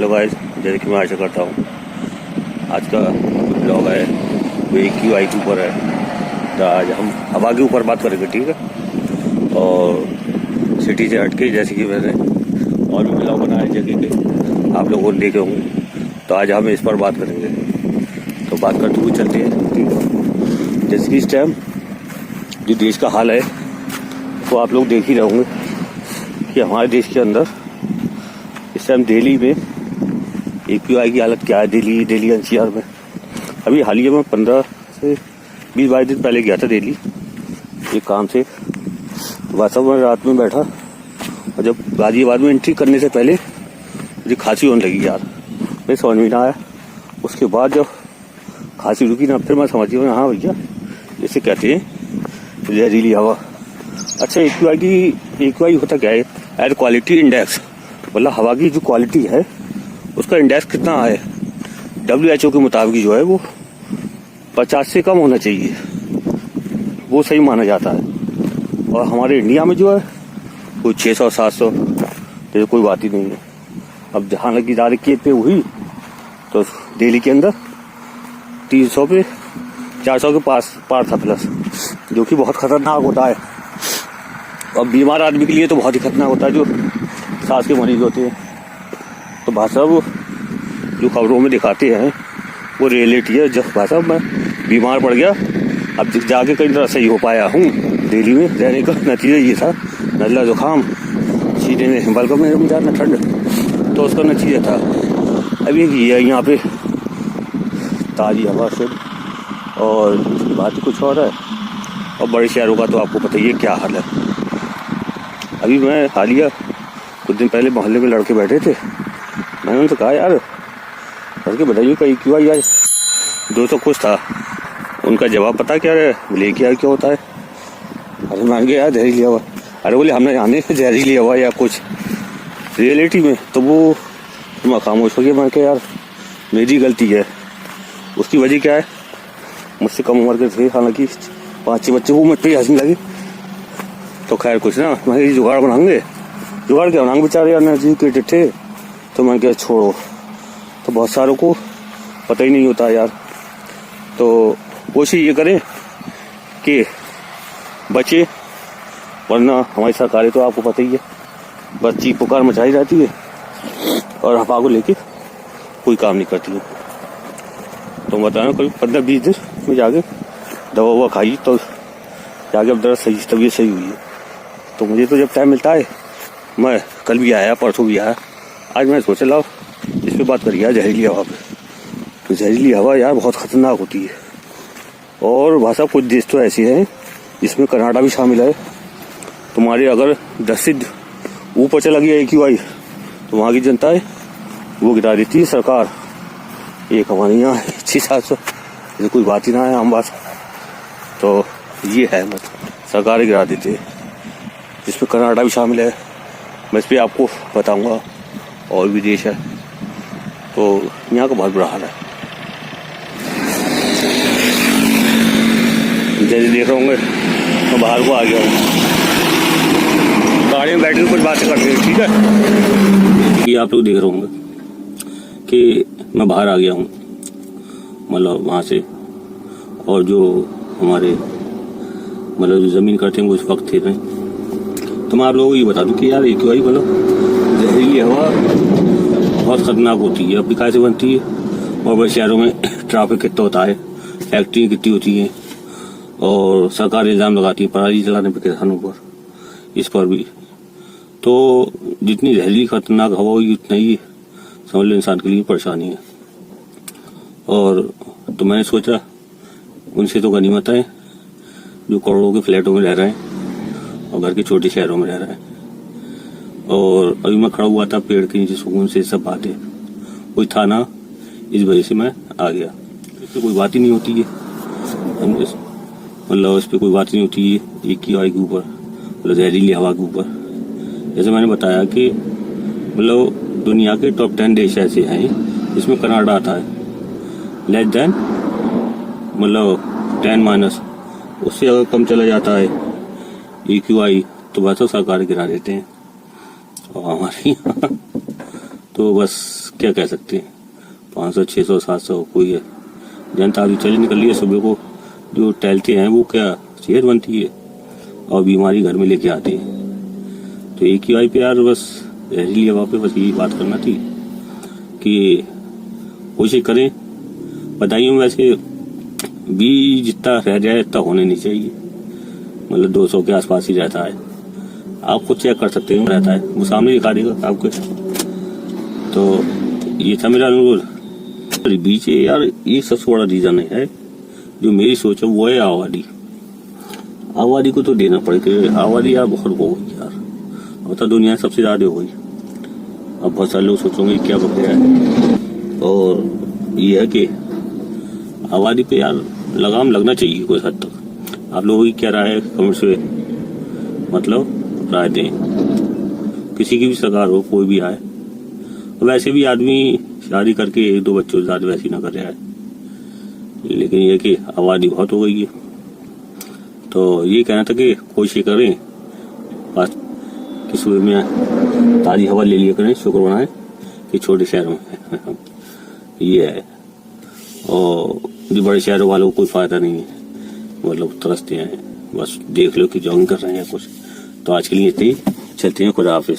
Hello guys, जैसे कि मैं आशा करता हूँ आज का ब्लॉग है वो AQI के ऊपर है। तो आज हम हवा के ऊपर बात करेंगे, ठीक है। और सिटी से हटके, जैसे कि मैंने और भी ब्लॉग बनाए जगह के, आप लोगों ने देखे होंगे, तो आज हम इस पर बात करेंगे। तो बात करते हुए चलते हैं, ठीक है। जैसे कि इस टाइम जो देश का हाल है वो आप लोग देख ही रहे होंगे कि हमारे देश के अंदर इस टाइम दिल्ली में AQI की हालत क्या है। दिल्ली NCR में अभी हालिया में 15 से 20-22 दिन पहले गया था दिल्ली एक काम से। वास्तव में रात में बैठा और जब गाजियाबाद में एंट्री करने से पहले मुझे खांसी होने लगी यार, मेरे समझ में ना आया। उसके बाद जब खांसी रुकी ना, फिर मैं समझ गया हाँ भैया इसे कहते हैं जहरीली हवा। अच्छा, AQI होता क्या है? एयर क्वालिटी इंडेक्स, मतलब हवा की जो क्वालिटी है उसका इंडेक्स कितना है। WHO के मुताबिक जो है वो 50 से कम होना चाहिए, वो सही माना जाता है। और हमारे इंडिया में जो है वो 600-700, तो कोई बात ही नहीं है। अब जहाँ लगी तारीख पे हुई तो दिल्ली के अंदर 300 पे 400 के पार था प्लस, जो कि बहुत खतरनाक होता है। और बीमार आदमी के लिए तो बहुत ही खतरनाक होता है, जो सांस के मरीज होते हैं। तो भाई साहब जो खबरों में दिखाते हैं वो रियलिटी है। जब भाई साहब मैं बीमार पड़ गया, अब जाके कई तरह सही हो पाया हूँ। दिल्ली में रहने का नतीजा ये था, नज़ला जुकाम सीने में, बल्कि में ज़्यादा ठंड, तो उसका नतीजा था। अभी ये यहाँ पे ताज़ी हवा से, और इसकी बात ही कुछ और है। और बड़े शहरों का तो आपको पता ही है क्या हाल है। अभी मैं हालिया कुछ दिन पहले मोहल्ले में लड़के बैठे थे, मैंने उनसे कहा यार लड़के बताइए का AQI यार 200 कुछ था। उनका जवाब पता क्या है? बोले क्या होता है? अरे मान गया यार जहरीली हवा। अरे बोले हमने जाने जहरीली हवा या कुछ रियलिटी में, तो वो मैं खामोश हो गया। मैं क्या यार मेरी गलती है। उसकी वजह क्या है? मुझसे कम उम्र के थे, हालांकि 5-6 बच्चे, वो मुझ पर हंसने लगे। तो खैर कुछ ना, मैं जुगाड़ बनाएंगे। जुगाड़ क्या बनाएंगे, बेचारे अनएजुकेटेड थे, तो मैं क्या छोड़ो। तो बहुत सारों को पता ही नहीं होता यार। तो कोशिश ये करें कि बचे, वरना हमारी सरकारें तो आपको पता ही है, बस चीख पुकार मचाई जाती है और हवा को लेके कोई काम नहीं करती है। तो बताना करीब 15-20 दिन में जाके दवा खाई, तो जाके अब तबीयत सही हुई है। तो मुझे तो जब टाइम मिलता है, मैं कल भी आया, परसों भी आया, आज मैं सोचा लाओ इस पर बात करिए जहरीली हवा पे। तो जहरीली हवा यार बहुत खतरनाक होती है। और भाषा कुछ देश तो ऐसे हैं जिसमें कनाडा भी शामिल है। तुम्हारे अगर 10 से ऊपर चला गया AQI, तो वहाँ की जनता है वो गिरा देती है सरकार। एक हमारे यहाँ 600-700, ये कोई बात ही ना है, आम बात। तो ये है, मतलब सरकार गिरा देती है, जिसमें कनाडा भी शामिल है। मैं इस पर आपको बताऊंगा, और भी देश है। तो यहाँ का बहुत बुरा हाल है। जैसे देख रहे होंगे मैं बाहर को आ गया हूँ, गाड़ी में बैठ के कुछ बातें करते हैं, ठीक है। ये आप लोग देख रहे होंगे कि मैं बाहर आ गया हूँ, मतलब वहाँ से। और जो हमारे मतलब जो ज़मीन करते हैं वो इस वक्त थे नहीं। तो मैं आप लोगों को ये बता दूं कि यार AQI मतलब जहरीली हवा बहुत खतरनाक होती है। अपनी कैसे बनती है, और बड़े शहरों में ट्रैफिक कितना होता है, फैक्ट्री कितनी होती है, और सरकार इल्ज़ाम लगाती है पराली जलाने पर, किसानों पर, इस पर भी। तो जितनी जहरीली खतरनाक हवा होगी उतना ही समझ लो इंसान के लिए परेशानी है। और तो मैंने सोचा उनसे तो गनीमत है जो करोड़ों के फ्लैटों में रह रहे हैं और घर के छोटे शहरों में रह रहे हैं। और अभी मैं खड़ा हुआ था पेड़ के नीचे सुकून से, सब बातें कोई था ना, इस वजह से मैं आ गया। इस पर कोई बात ही नहीं होती है, मतलब इस पर कोई बात नहीं होती है AQI के ऊपर, मतलब जहरीली हवा के ऊपर। जैसे मैंने बताया कि मतलब दुनिया के टॉप 10 देश ऐसे हैं जिसमें कनाडा आता है। लेस देन मतलब 10-, उससे अगर कम चला जाता है AQI, तो बस सरकार गिरा देते हैं। और हमारे यहाँ तो बस क्या कह सकते हैं, 500 600 700 कोई है। जनता अभी चली निकल रही है सुबह को, जो टहलते हैं वो क्या सेहत बनती है और बीमारी घर में लेके आते हैं। तो AQI पे यार बस जहरीली हवा पे बस यही बात करना थी कि कोशिश करें। बताइए वैसे भी जितना रह जाए इतना होने नहीं चाहिए, मतलब 200 के आसपास ही रहता है। आप खुद चेक कर सकते हैं रहता है, वो सामने दिखा देगा आपको। तो ये था मेरा अनुरोध। बीच यार ये सबसे बड़ा रीजन है जो मेरी सोच है, वो है आबादी को तो देना पड़ेगा। आबादी यार बहुत हो गई यार, अब तो दुनिया सबसे ज्यादा हो गई। अब बहुत सारे लोग सोचेंगे क्या बक गया है, और ये है कि आबादी पे यार लगाम लगना चाहिए कोई हद तक। आप लोगों की क्या राय है कमेंट से मतलब राय दें। किसी की भी सरकार हो, कोई भी आए। वैसे भी आदमी शादी करके 1-2 बच्चों से ज्यादा वैसे ही ना कर रहा है, लेकिन ये कि आबादी बहुत हो गई है। तो ये कहना था कि कोशिश करें बस कि सुबह में ताज़ी हवा ले लिया करें, शुक्र मनाएं कि छोटे शहरों में ये है। और जो बड़े शहरों वालों को कोई फायदा नहीं है, मतलब तरसते हैं, बस देख लो कि जॉगिंग कर रहे हैं कुछ। तो आज के लिए इतनी, चलते हैं, खुदा हाफिज।